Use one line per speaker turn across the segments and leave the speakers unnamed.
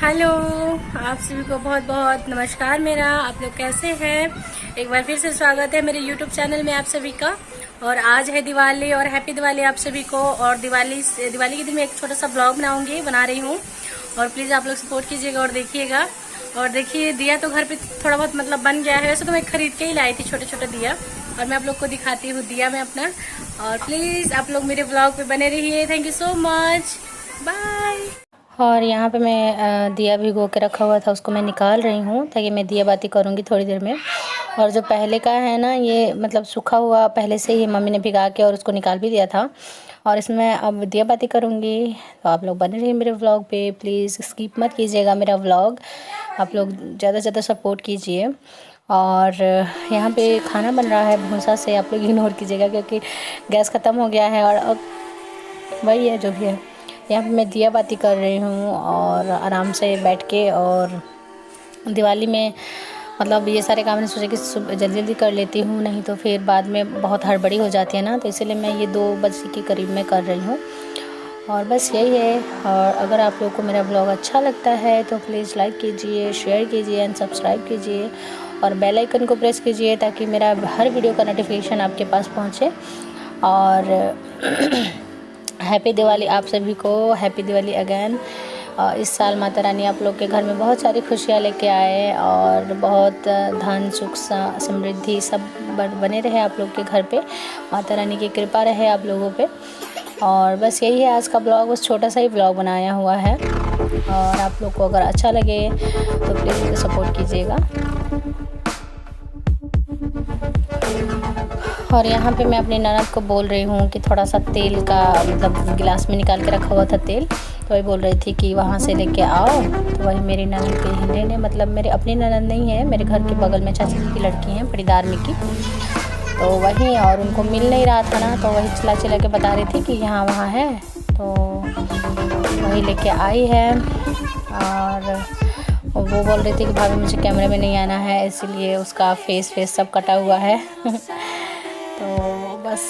Hello. आप सभी को बहुत बहुत नमस्कार। मेरा आप लोग कैसे हैं? एक बार फिर से स्वागत है मेरे यूट्यूब चैनल में आप सभी का। और आज है दिवाली और हैप्पी दिवाली आप सभी को। और दिवाली के दिन मैं एक छोटा सा ब्लॉग बना रही हूँ। और प्लीज़ आप लोग सपोर्ट कीजिएगा और देखिएगा। और देखिए, दिया तो घर पे थोड़ा बहुत मतलब बन गया है। वैसे तो मैं खरीद के ही लाई थी छोटे छोटे दिया। और मैं आप लोग को दिखाती हूँ दिया में अपना। और प्लीज़ आप लोग मेरे ब्लॉग पे बने रहिए। Thank you so much. Bye. और यहाँ पे मैं दिया भिगो के रखा हुआ था, उसको मैं निकाल रही हूँ ताकि मैं दिया बाती करूँगी थोड़ी देर में। और जो पहले का है ना, ये मतलब सूखा हुआ पहले से ही मम्मी ने भिगा के और उसको निकाल भी दिया था। और इसमें अब दिया बाती करूँगी। तो आप लोग बने रहिए मेरे व्लॉग पे, प्लीज़ स्किप मत कीजिएगा मेरा व्लॉग। आप लोग ज़्यादा से ज़्यादा सपोर्ट कीजिए। और यहाँ पे खाना बन रहा है भूसा से, आप लोग इग्नोर कीजिएगा क्योंकि गैस ख़त्म हो गया है। और अब वही है जो भी है। यहाँ पे मैं दिया बाती कर रही हूँ और आराम से बैठ के। और दिवाली में मतलब ये सारे काम मैंने सोचा कि जल्दी जल्दी कर लेती हूँ, नहीं तो फिर बाद में बहुत हड़बड़ी हो जाती है ना। तो इसलिए मैं ये 2 बजे के करीब में कर रही हूँ। और बस यही है। और अगर आप लोगों को मेरा ब्लॉग अच्छा लगता है तो प्लीज़ लाइक कीजिए, शेयर कीजिए एंड सब्सक्राइब कीजिए। और बेल आइकन को प्रेस कीजिए ताकि मेरा हर वीडियो का नोटिफिकेशन आपके पास पहुँचे। और हैप्पी दिवाली आप सभी को, हैप्पी दिवाली अगेन। इस साल माता रानी आप लोग के घर में बहुत सारी खुशियाँ लेके आए और बहुत धन सुख समृद्धि सब बने रहे आप लोग के घर पे। माता रानी की कृपा रहे आप लोगों पे। और बस यही है आज का ब्लॉग, बस छोटा सा ही ब्लॉग बनाया हुआ है। और आप लोग को अगर अच्छा लगे तो प्लीज़ मुझे सपोर्ट कीजिएगा। और यहाँ पे मैं अपनी ननद को बोल रही हूँ कि थोड़ा सा तेल का मतलब गिलास में निकाल के रखा हुआ था तेल, तो वही बोल रही थी कि वहाँ से लेके आओ। तो वही मेरी ननद के हिंदे ने, मतलब मेरी अपनी ननद नहीं है, मेरे घर के बगल में चाची की लड़की हैं पटीदार में की। तो वही, और उनको मिल नहीं रहा था ना, तो वही चिल्ला चिल्ला के बता रही थी कि यहाँ वहाँ है। तो वही लेके आई है। और वो बोल रही थी कि भाभी मुझे कैमरे में नहीं आना है, इसीलिए उसका फेस सब कटा हुआ है। तो बस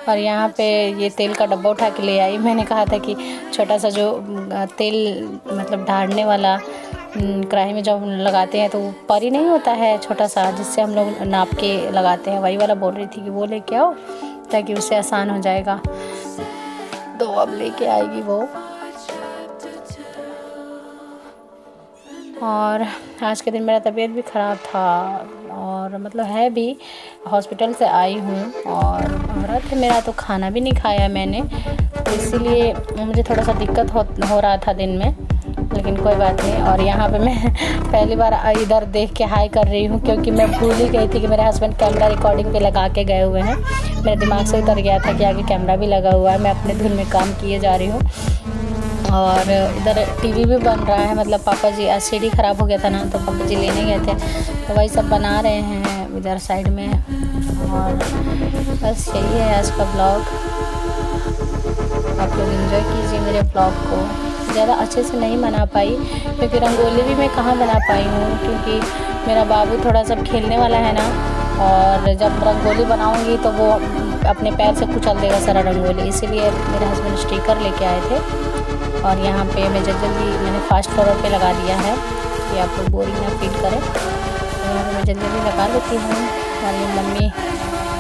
और यहाँ पे ये तेल का डब्बा उठा के ले आई। मैंने कहा था कि छोटा सा जो तेल मतलब ढारने वाला कढ़ाई में जब लगाते हैं तो ऊपर ही नहीं होता है छोटा सा, जिससे हम लोग नाप के लगाते हैं, वही वाला बोल रही थी कि वो लेके आओ ताकि उससे आसान हो जाएगा। तो अब लेके आएगी वो। और आज के दिन मेरा तबीयत भी ख़राब था और मतलब है भी, हॉस्पिटल से आई हूँ। और व्रत है मेरा, तो खाना भी नहीं खाया मैंने, तो इसीलिए मुझे थोड़ा सा दिक्कत हो रहा था दिन में, लेकिन कोई बात नहीं। और यहाँ पे मैं पहली बार इधर देख के हाय कर रही हूँ क्योंकि मैं भूल ही गई थी कि मेरे हस्बैंड कैमरा रिकॉर्डिंग पे लगा के गए हुए हैं। मेरे दिमाग से उतर गया था कि आगे कैमरा भी लगा हुआ है, मैं अपने धुन में काम किए जा रही हूँ। और इधर टीवी भी बन रहा है, मतलब पापा जी आज सीढ़ी ख़राब हो गया था ना, तो पापा जी लेने गए थे, तो वही सब बना रहे हैं इधर साइड में। और बस यही है आज का ब्लॉग। आप लोग एंजॉय कीजिए मेरे ब्लॉग को। ज़्यादा अच्छे से नहीं बना पाई क्योंकि रंगोली भी मैं कहाँ बना पाई हूँ, क्योंकि मेरा बाबू थोड़ा सा खेलने वाला है ना, और जब रंगोली बनाऊँगी तो वो अपने पैर से कुचल देगा सारा रंगोली, इसीलिए मेरे हस्बैंड स्टिकर लेके आए थे। और यहाँ पे मैं जल्दी मैंने फास्ट फॉरवर्ड पे लगा दिया है कि आप लोग बोरिंग ना फील करें, तो यहाँ पे मैं जल्दी लगा लेती हूँ। और ये मम्मी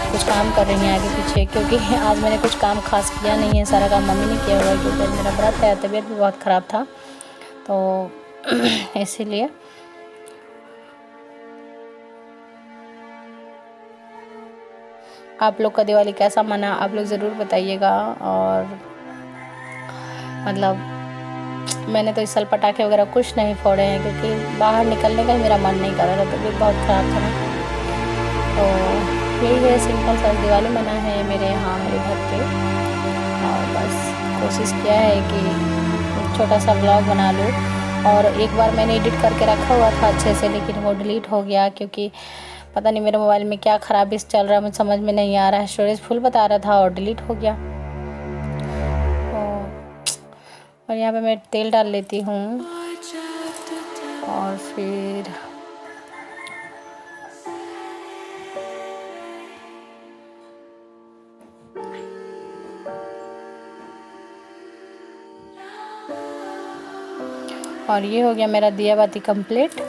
कुछ काम कर रही हैं आगे पीछे, क्योंकि आज मैंने कुछ काम खास किया नहीं है, सारा काम मम्मी ने किया हुआ है क्योंकि मेरा व्रत है, तबीयत भी बहुत ख़राब था तो इसीलिए। आप लोग का दिवाली कैसा मना आप लोग ज़रूर बताइएगा। और मतलब मैंने तो इस साल पटाखे वगैरह कुछ नहीं फोड़े हैं क्योंकि बाहर निकलने का ही मेरा मन नहीं कर रहा था, तबीयत बहुत ख़राब था ना। तो यही है, सिंपल सा दिवाली मना है मेरे यहाँ मेरे घर पे। और बस कोशिश किया है कि छोटा सा ब्लॉग बना लूँ। और एक बार मैंने एडिट करके रखा हुआ था अच्छे से, लेकिन वो डिलीट हो गया क्योंकि पता नहीं मेरे मोबाइल में क्या ख़राबी चल रहा है, मुझे समझ में नहीं आ रहा है। स्टोरेज फुल बता रहा था और डिलीट हो गया। और यहाँ पे मैं तेल डाल लेती हूँ और फिर और ये हो गया मेरा दिया बाती कंप्लीट।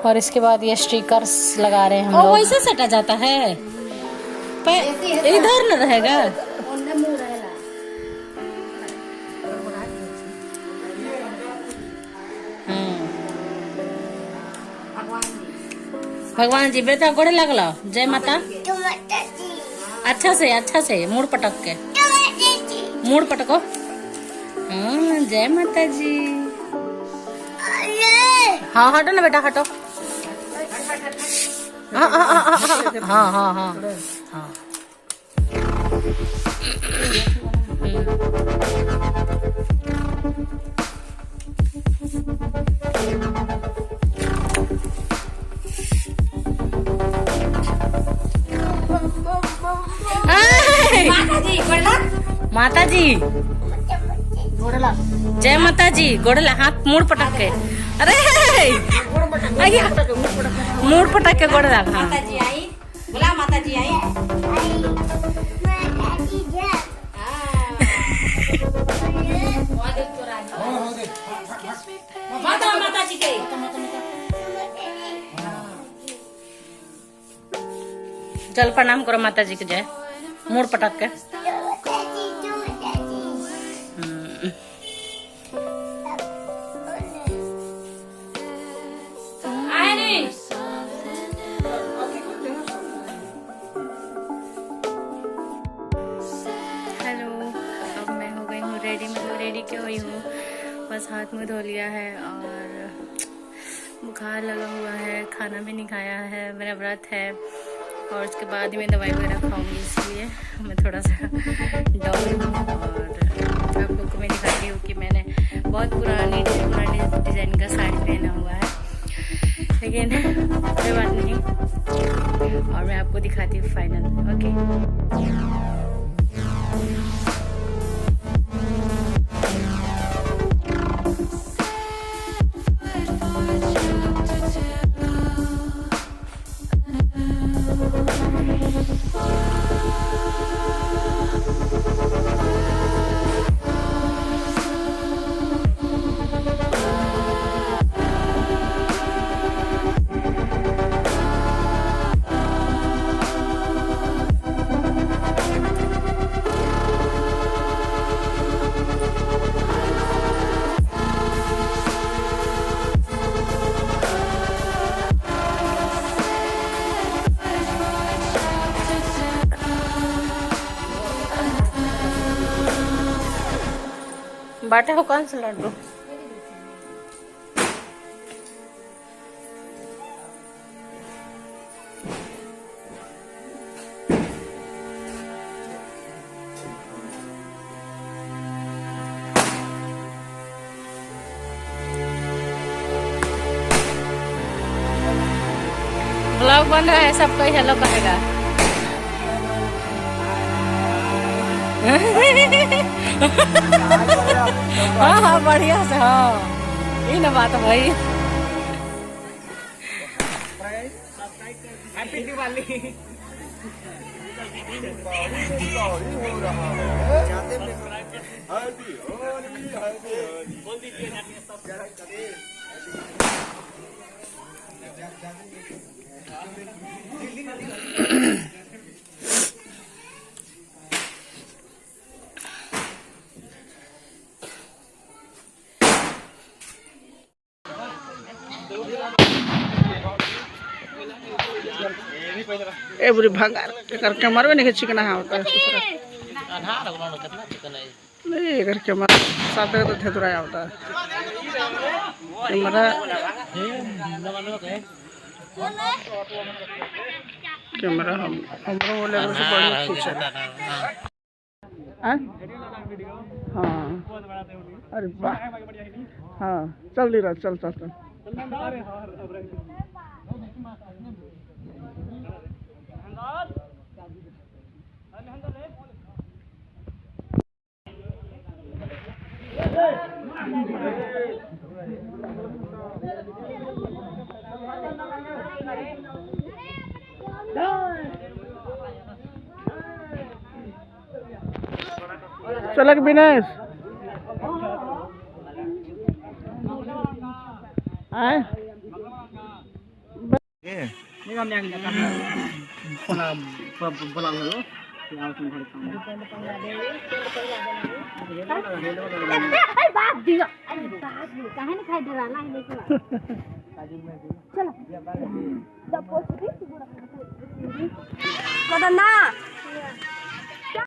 और इसके बाद ये स्टिकर्स लगा रहे हैं हम लोग। वैसे सटा जाता है, इधर न रहेगा। भगवान जी बेटा गोड़े लगल। जय माता। अच्छा से मुड़ पटक के, मुड़ पटको। जय माता जी। हाँ हटो ना बेटा, हटो। हाँ हाँ हाँ हाँ हाँ हाँ हाँ। माता जी जय माता जी। गोड़ला हाथ मुड़ पटक के। अरे मुड़ पटक के गोड़ लगा। माता जी आई, बोला माता जी आई। माता जी के चल प्रणाम करो माता जी के। जय मुड़ पटक के। रेडी क्यों हुई हूँ, बस हाथ मुँह धो लिया है और बुखार लगा हुआ है, खाना भी नहीं खाया है, मेरा व्रत है और उसके बाद ही मैं दवाई वगैरह खाऊंगी, इसलिए मैं थोड़ा सा डाउन हूँ। और आप लोग को मैं दिखाती हूँ कि मैंने बहुत पुरानी डिज़ाइन का साड़ी पहना हुआ है, लेकिन कोई बात नहीं। और मैं आपको दिखाती हूँ फाइनल। ओके बाटे हो कौन सा लड्डू? ब्लॉग बन रहा है, सब कोई हेलो कहेगा। हाँ हाँ बढ़िया से। हाँ ये ना बात भाई। हैप्पी दिवाली।
ए बुरी भंगार कर कैमरा में नहीं चिकना है होता है नहीं कर कैमरा साथ तो थेतुरा होता है कैमरा कैमरा हम बोले से बड़ी खींच है। हाँ अरे वाह। हाँ चल ली रहा चल चल चल। चलक विनेश आए
नहीं हम जाएंगे बोला बोला लो क्या तुम घर काम
अरे बाप दियो अरे बाप काहे नहीं खाई दे रहा ला ले चलो कदम ना